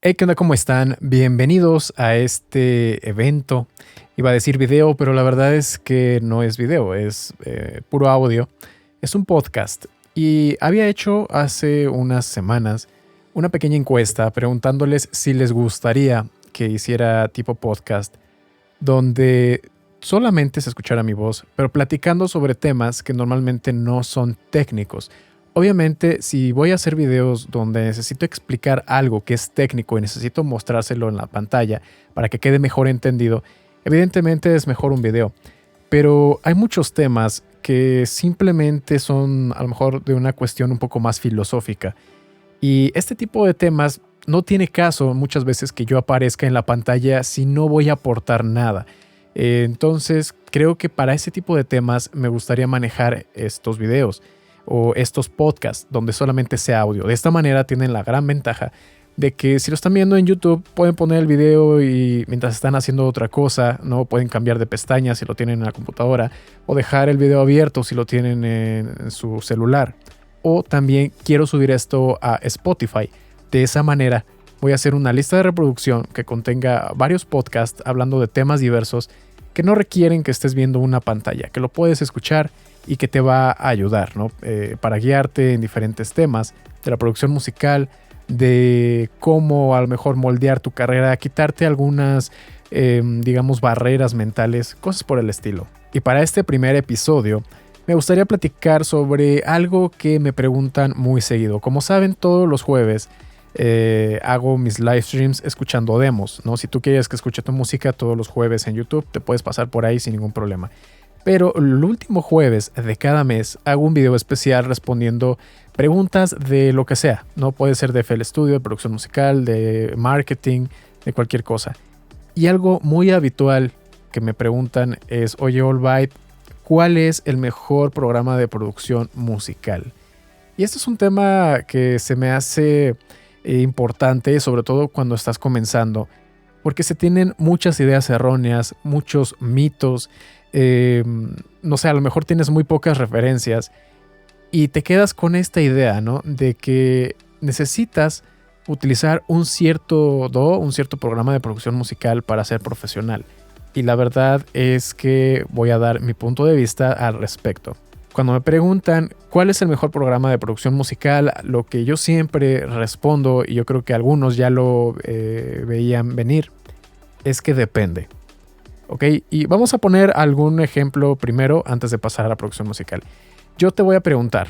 Hey, ¿qué onda? ¿Cómo están? Bienvenidos a este evento. Iba a decir video, pero la verdad es que no es video, es puro audio. Es un podcast. Y había hecho hace unas semanas una pequeña encuesta preguntándoles si les gustaría que hiciera tipo podcast donde solamente se escuchara mi voz, pero platicando sobre temas que normalmente no son técnicos. Obviamente, si voy a hacer videos donde necesito explicar algo que es técnico y necesito mostrárselo en la pantalla para que quede mejor entendido, evidentemente es mejor un video. Pero hay muchos temas que simplemente son a lo mejor de una cuestión un poco más filosófica. Y este tipo de temas no tiene caso muchas veces que yo aparezca en la pantalla si no voy a aportar nada. Entonces, creo que para ese tipo de temas me gustaría manejar estos videos o estos podcasts donde solamente sea audio. De esta manera tienen la gran ventaja de que si lo están viendo en YouTube pueden poner el video y mientras están haciendo otra cosa, no pueden cambiar de pestaña si lo tienen en la computadora o dejar el video abierto si lo tienen en su celular. O también quiero subir esto a Spotify. De esa manera voy a hacer una lista de reproducción que contenga varios podcasts hablando de temas diversos que no requieren que estés viendo una pantalla, que lo puedes escuchar y que te va a ayudar, ¿no? Para guiarte en diferentes temas de la producción musical, de cómo a lo mejor moldear tu carrera, quitarte algunas, digamos, barreras mentales, cosas por el estilo. Y para este primer episodio me gustaría platicar sobre algo que me preguntan muy seguido. Como saben, todos los jueves hago mis live streams escuchando demos, ¿no? Si tú quieres que escuche tu música todos los jueves en YouTube, te puedes pasar por ahí sin ningún problema. Pero el último jueves de cada mes hago un video especial respondiendo preguntas de lo que sea. No puede ser de FL Studio, de producción musical, de marketing, de cualquier cosa. Y algo muy habitual que me preguntan es, oye, Allbyte, ¿cuál es el mejor programa de producción musical? Y esto es un tema que se me hace importante, sobre todo cuando estás comenzando, porque se tienen muchas ideas erróneas, muchos mitos. No sé, a lo mejor tienes muy pocas referencias y te quedas con esta idea, ¿no? De que necesitas utilizar un cierto programa de producción musical para ser profesional. Y la verdad es que voy a dar mi punto de vista al respecto. Cuando me preguntan cuál es el mejor programa de producción musical, lo que yo siempre respondo, y yo creo que algunos ya lo veían venir, es que depende. Ok, y vamos a poner algún ejemplo primero antes de pasar a la producción musical. Yo te voy a preguntar,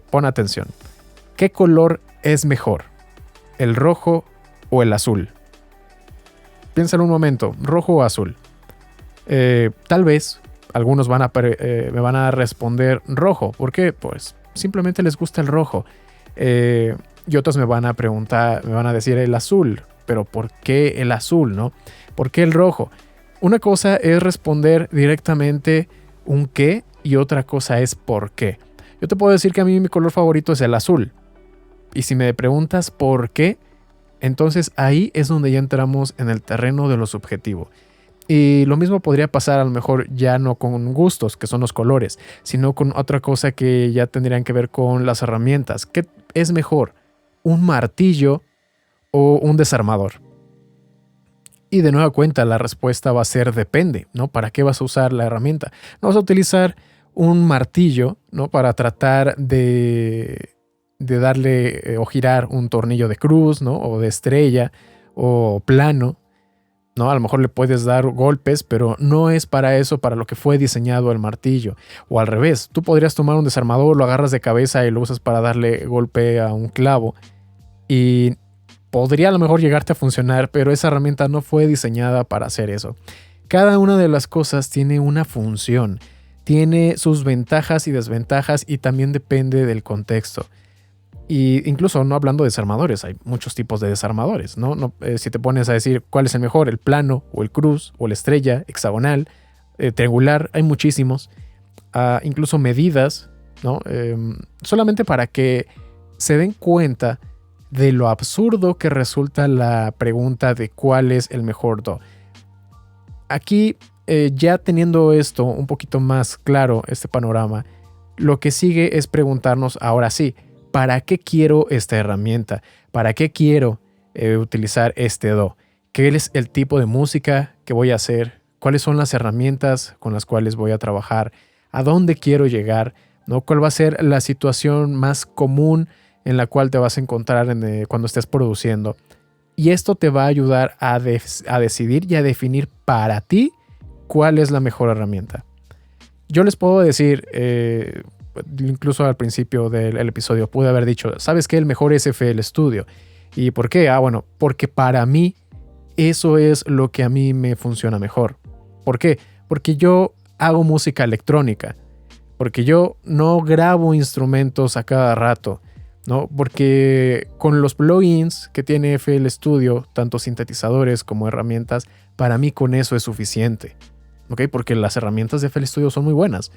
pon atención, ¿qué color es mejor? ¿El rojo o el azul? Piénsalo un momento, ¿rojo o azul? Tal vez algunos me van a responder rojo. ¿Por qué? Pues simplemente les gusta el rojo. Y otros me van a preguntar, me van a decir el azul. Pero ¿por qué el azul, no? ¿Por qué el rojo? Una cosa es responder directamente un qué y otra cosa es por qué. Yo te puedo decir que a mí mi color favorito es el azul. Y si me preguntas por qué, entonces ahí es donde ya entramos en el terreno de lo subjetivo. Y lo mismo podría pasar a lo mejor ya no con gustos, que son los colores, sino con otra cosa que ya tendrían que ver con las herramientas. ¿Qué es mejor? ¿Un martillo o un desarmador? Y de nueva cuenta la respuesta va a ser depende, ¿no? ¿Para qué vas a usar la herramienta? No vas a utilizar un martillo, ¿no? Para tratar de darle o girar un tornillo de cruz, ¿no? O de estrella o plano, ¿no? A lo mejor le puedes dar golpes, pero no es para eso para lo que fue diseñado el martillo. O al revés, tú podrías tomar un desarmador, lo agarras de cabeza y lo usas para darle golpe a un clavo. Y podría a lo mejor llegarte a funcionar, pero esa herramienta no fue diseñada para hacer eso. Cada una de las cosas tiene una función, tiene sus ventajas y desventajas y también depende del contexto. Y incluso no hablando de desarmadores, hay muchos tipos de desarmadores, ¿no? Si te pones a decir cuál es el mejor, el plano o el cruz o la estrella, hexagonal, triangular, hay muchísimos. Incluso medidas, ¿no? Solamente para que se den cuenta de lo absurdo que resulta la pregunta de cuál es el mejor do. Aquí, ya teniendo esto un poquito más claro, este panorama, lo que sigue es preguntarnos ahora sí, ¿para qué quiero esta herramienta? ¿Para qué quiero utilizar este Do. ¿Qué es el tipo de música que voy a hacer? ¿Cuáles son las herramientas con las cuales voy a trabajar? ¿A dónde quiero llegar? ¿No? ¿Cuál va a ser la situación más común en la cual te vas a encontrar cuando estés produciendo? Y esto te va a ayudar a decidir y a definir para ti cuál es la mejor herramienta. Yo les puedo decir, incluso al principio del episodio pude haber dicho, ¿sabes qué? El mejor es FL Studio. ¿Y por qué? Bueno, porque para mí eso es lo que a mí me funciona mejor. ¿Por qué? Porque yo hago música electrónica. Porque yo no grabo instrumentos a cada rato, ¿no? Porque con los plugins que tiene FL Studio, tanto sintetizadores como herramientas, para mí con eso es suficiente, ¿ok? Porque las herramientas de FL Studio son muy buenas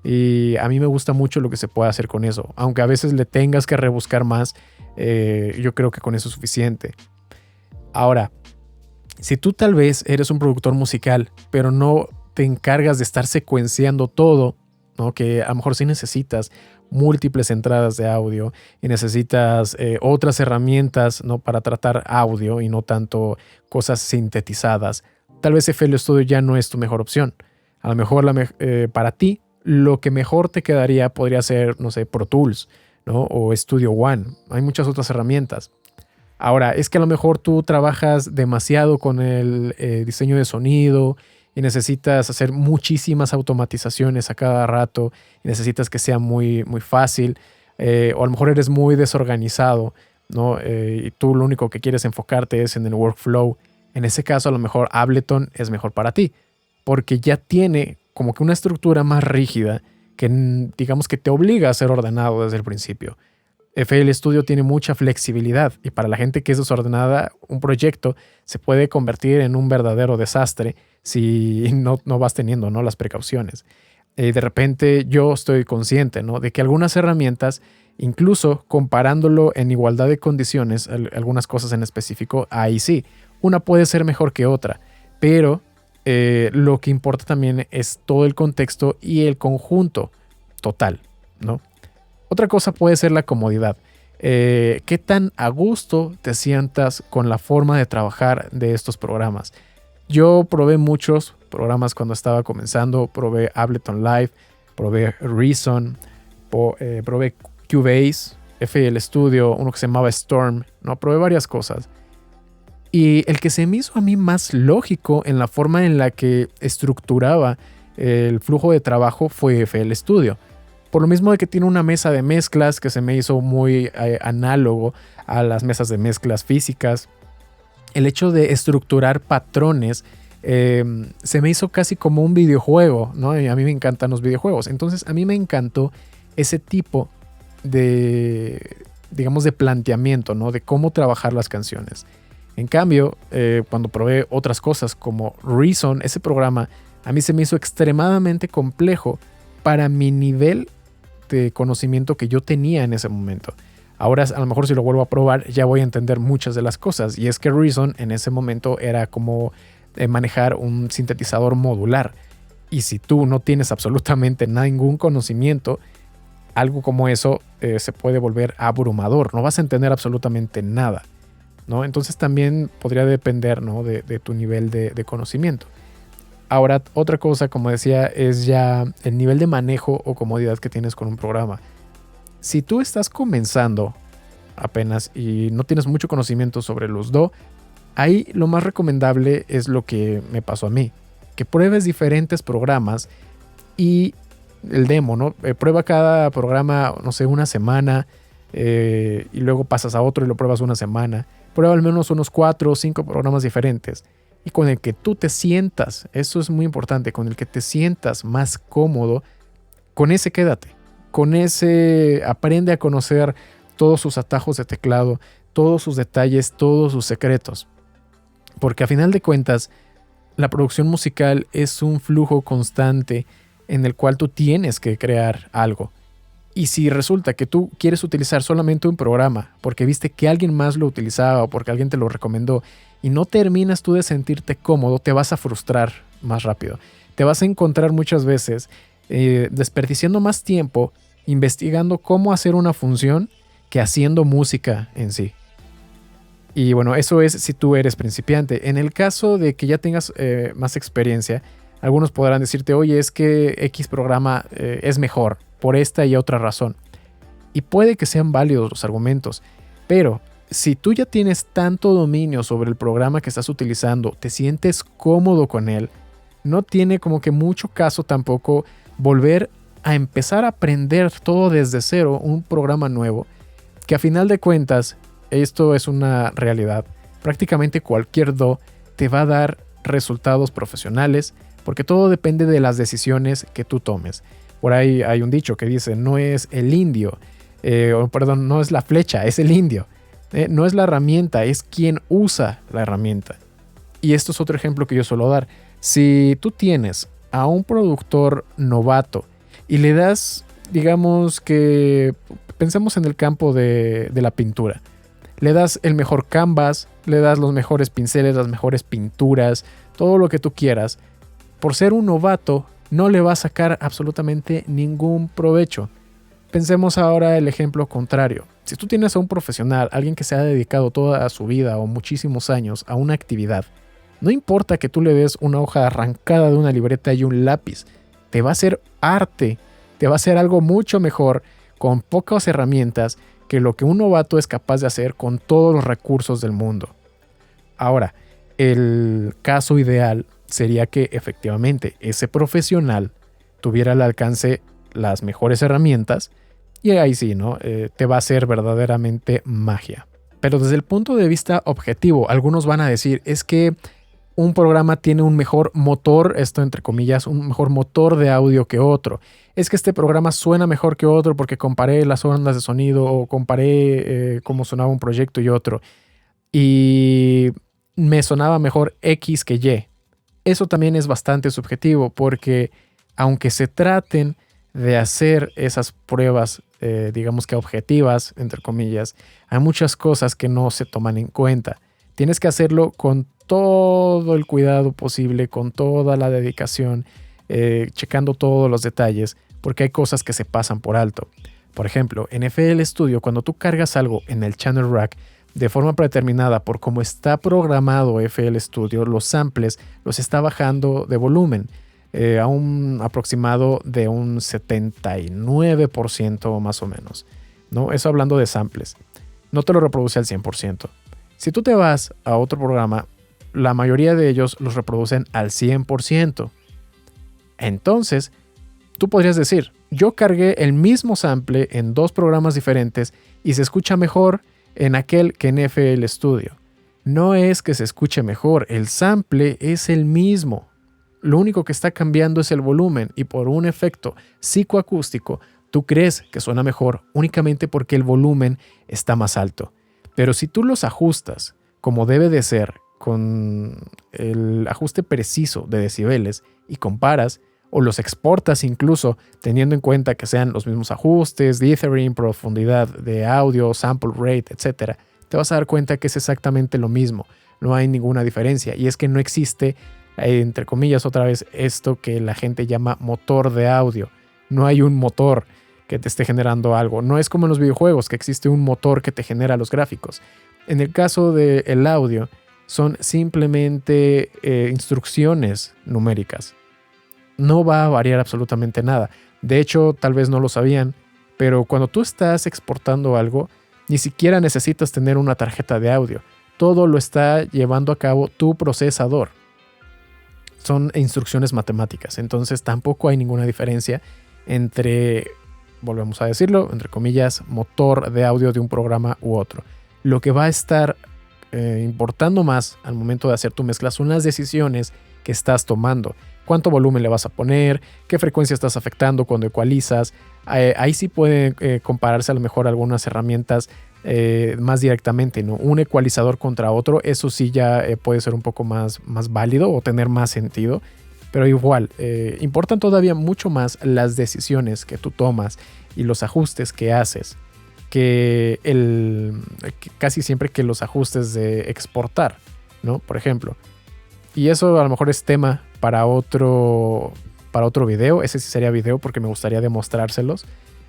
y a mí me gusta mucho lo que se puede hacer con eso. Aunque a veces le tengas que rebuscar más, yo creo que con eso es suficiente. Ahora, si tú tal vez eres un productor musical, pero no te encargas de estar secuenciando todo, ¿no? Que a lo mejor sí necesitas múltiples entradas de audio y necesitas otras herramientas, ¿no? Para tratar audio y no tanto cosas sintetizadas. Tal vez FL Studio ya no es tu mejor opción. A lo mejor para ti lo que mejor te quedaría podría ser, no sé, Pro Tools, ¿no? O Studio One. Hay muchas otras herramientas. Ahora, es que a lo mejor tú trabajas demasiado con el diseño de sonido y necesitas hacer muchísimas automatizaciones a cada rato y necesitas que sea muy, muy fácil, o a lo mejor eres muy desorganizado, ¿no? Y tú lo único que quieres enfocarte es en el workflow. En ese caso, a lo mejor Ableton es mejor para ti, porque ya tiene como que una estructura más rígida que digamos que te obliga a ser ordenado desde el principio. FL Studio tiene mucha flexibilidad y para la gente que es desordenada, un proyecto se puede convertir en un verdadero desastre si no vas teniendo, ¿no? Las precauciones. De repente yo estoy consciente, ¿no? De que algunas herramientas, incluso comparándolo en igualdad de condiciones, algunas cosas en específico, ahí sí, una puede ser mejor que otra, pero lo que importa también es todo el contexto y el conjunto total, ¿no? Otra cosa puede ser la comodidad. ¿Qué tan a gusto te sientas con la forma de trabajar de estos programas? Yo probé muchos programas cuando estaba comenzando. Probé Ableton Live, probé Reason, probé Cubase, FL Studio, uno que se llamaba Storm. No, probé varias cosas. Y el que se me hizo a mí más lógico en la forma en la que estructuraba el flujo de trabajo fue FL Studio. Por lo mismo de que tiene una mesa de mezclas que se me hizo muy análogo a las mesas de mezclas físicas. El hecho de estructurar patrones se me hizo casi como un videojuego, ¿no? Y a mí me encantan los videojuegos. Entonces a mí me encantó ese tipo de, digamos, de planteamiento, ¿no? De cómo trabajar las canciones. En cambio, cuando probé otras cosas como Reason, ese programa a mí se me hizo extremadamente complejo para mi nivel de conocimiento que yo tenía en ese momento. Ahora a lo mejor si lo vuelvo a probar ya voy a entender muchas de las cosas, y es que Reason en ese momento era como manejar un sintetizador modular, y si tú no tienes absolutamente ningún conocimiento, algo como eso se puede volver abrumador, no vas a entender absolutamente nada, ¿no? Entonces también podría depender, ¿no? de tu nivel de conocimiento. Ahora, otra cosa, como decía, es ya el nivel de manejo o comodidad que tienes con un programa. Si tú estás comenzando apenas y no tienes mucho conocimiento sobre los DAW, ahí lo más recomendable es lo que me pasó a mí, que pruebes diferentes programas y el demo, ¿no? Prueba cada programa, no sé, una semana, y luego pasas a otro y lo pruebas una semana. Prueba al menos unos 4 o 5 programas diferentes. Y con el que tú te sientas, eso es muy importante, con el que te sientas más cómodo, con ese quédate. Con ese aprende a conocer todos sus atajos de teclado, todos sus detalles, todos sus secretos. Porque a final de cuentas, la producción musical es un flujo constante en el cual tú tienes que crear algo. Y si resulta que tú quieres utilizar solamente un programa porque viste que alguien más lo utilizaba o porque alguien te lo recomendó y no terminas tú de sentirte cómodo, te vas a frustrar más rápido. Te vas a encontrar muchas veces desperdiciando más tiempo investigando cómo hacer una función que haciendo música en sí. Y bueno, eso es si tú eres principiante. En el caso de que ya tengas más experiencia, algunos podrán decirte, oye, es que X programa es mejor por esta y otra razón. Y puede que sean válidos los argumentos, pero si tú ya tienes tanto dominio sobre el programa que estás utilizando, te sientes cómodo con él, no tiene como que mucho caso tampoco volver a empezar a aprender todo desde cero, un programa nuevo, que a final de cuentas, esto es una realidad, prácticamente cualquier DAW te va a dar resultados profesionales, porque todo depende de las decisiones que tú tomes. Por ahí hay un dicho que dice, no es el indio, no es la flecha, es el indio. No es la herramienta, es quien usa la herramienta. Y esto es otro ejemplo que yo suelo dar. Si tú tienes a un productor novato y le das, digamos que, pensemos en el campo de la pintura, le das el mejor canvas, le das los mejores pinceles, las mejores pinturas, todo lo que tú quieras, por ser un novato no le va a sacar absolutamente ningún provecho. Pensemos ahora el ejemplo contrario. Si tú tienes a un profesional, alguien que se ha dedicado toda su vida o muchísimos años a una actividad, no importa que tú le des una hoja arrancada de una libreta y un lápiz, te va a hacer arte, te va a hacer algo mucho mejor con pocas herramientas que lo que un novato es capaz de hacer con todos los recursos del mundo. Ahora, el caso ideal sería que efectivamente ese profesional tuviera al alcance las mejores herramientas y ahí sí, ¿no? Te va a hacer verdaderamente magia. Pero desde el punto de vista objetivo, algunos van a decir, es que un programa tiene un mejor motor, esto entre comillas, un mejor motor de audio que otro. Es que este programa suena mejor que otro porque comparé las ondas de sonido o comparé cómo sonaba un proyecto y otro. Y me sonaba mejor X que Y. Eso también es bastante subjetivo porque aunque se traten de hacer esas pruebas, digamos que objetivas, entre comillas, hay muchas cosas que no se toman en cuenta. Tienes que hacerlo con todo el cuidado posible, con toda la dedicación, checando todos los detalles, porque hay cosas que se pasan por alto. Por ejemplo, en FL Studio, cuando tú cargas algo en el channel rack, de forma predeterminada por cómo está programado FL Studio, los samples los está bajando de volumen a un aproximado de un 79% más o menos, ¿no? Eso hablando de samples. No te lo reproduce al 100%. Si tú te vas a otro programa, la mayoría de ellos los reproducen al 100%. Entonces, tú podrías decir, yo cargué el mismo sample en dos programas diferentes y se escucha mejor en aquel que en FL Studio. No es que se escuche mejor, el sample es el mismo. Lo único que está cambiando es el volumen y por un efecto psicoacústico, tú crees que suena mejor únicamente porque el volumen está más alto. Pero si tú los ajustas como debe de ser, con el ajuste preciso de decibeles y comparas, o los exportas incluso teniendo en cuenta que sean los mismos ajustes, dithering, profundidad de audio, sample rate, etc., te vas a dar cuenta que es exactamente lo mismo. No hay ninguna diferencia. Y es que no existe, entre comillas otra vez, esto que la gente llama motor de audio. No hay un motor que te esté generando algo. No es como en los videojuegos, que existe un motor que te genera los gráficos. En el caso del audio, son simplemente instrucciones numéricas. No va a variar absolutamente nada. De hecho, tal vez no lo sabían, pero cuando tú estás exportando algo, ni siquiera necesitas tener una tarjeta de audio. Todo lo está llevando a cabo tu procesador. Son instrucciones matemáticas, entonces tampoco hay ninguna diferencia entre, volvemos a decirlo, entre comillas, motor de audio de un programa u otro. Lo que va a estar importando más al momento de hacer tu mezcla son las decisiones que estás tomando. Cuánto volumen le vas a poner, qué frecuencia estás afectando cuando ecualizas. Ahí sí pueden compararse a lo mejor algunas herramientas más directamente, ¿no? Un ecualizador contra otro, eso sí ya puede ser un poco más válido o tener más sentido. Pero igual, importan todavía mucho más las decisiones que tú tomas y los ajustes que haces que casi siempre que los ajustes de exportar, ¿no? Por ejemplo. Y eso a lo mejor es tema para otro video. Ese sí sería video porque me gustaría demostrárselos.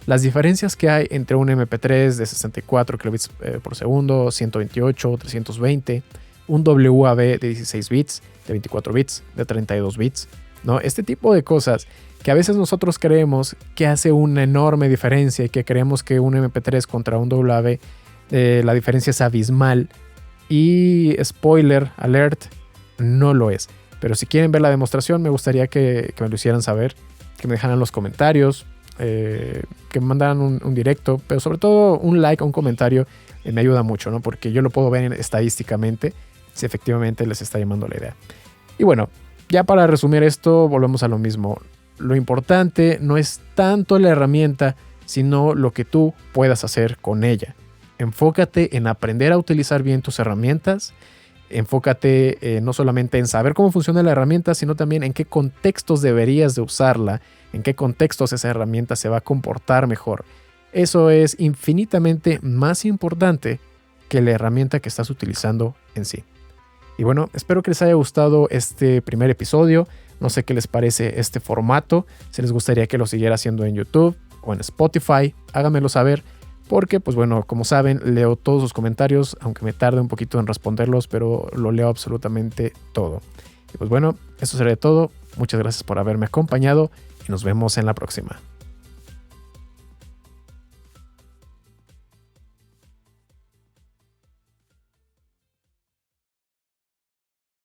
las diferencias que hay entre un MP3 de 64 kilobits por segundo, 128, 320, un WAV de 16 bits, de 24 bits, de 32 bits, ¿no? Este tipo de cosas que a veces nosotros creemos que hace una enorme diferencia y que creemos que un MP3 contra un WAV, la diferencia es abismal. Y spoiler alert, no lo es. Pero si quieren ver la demostración, me gustaría que me lo hicieran saber, que me dejaran los comentarios, que me mandaran un directo, pero sobre todo un like o un comentario me ayuda mucho, ¿no? Porque yo lo puedo ver estadísticamente si efectivamente les está llamando la idea. Y bueno, ya para resumir esto, volvemos a lo mismo. Lo importante no es tanto la herramienta, sino lo que tú puedas hacer con ella. Enfócate en aprender a utilizar bien tus herramientas. Enfócate no solamente en saber cómo funciona la herramienta, sino también en qué contextos deberías de usarla, en qué contextos esa herramienta se va a comportar mejor. Eso es infinitamente más importante que la herramienta que estás utilizando en sí. Y bueno, espero que les haya gustado este primer episodio. No sé qué les parece este formato. Si les gustaría que lo siguiera haciendo en YouTube o en Spotify, háganmelo saber. Porque, pues bueno, como saben, leo todos sus comentarios, aunque me tarde un poquito en responderlos, pero lo leo absolutamente todo. Y pues bueno, eso sería todo. Muchas gracias por haberme acompañado y nos vemos en la próxima.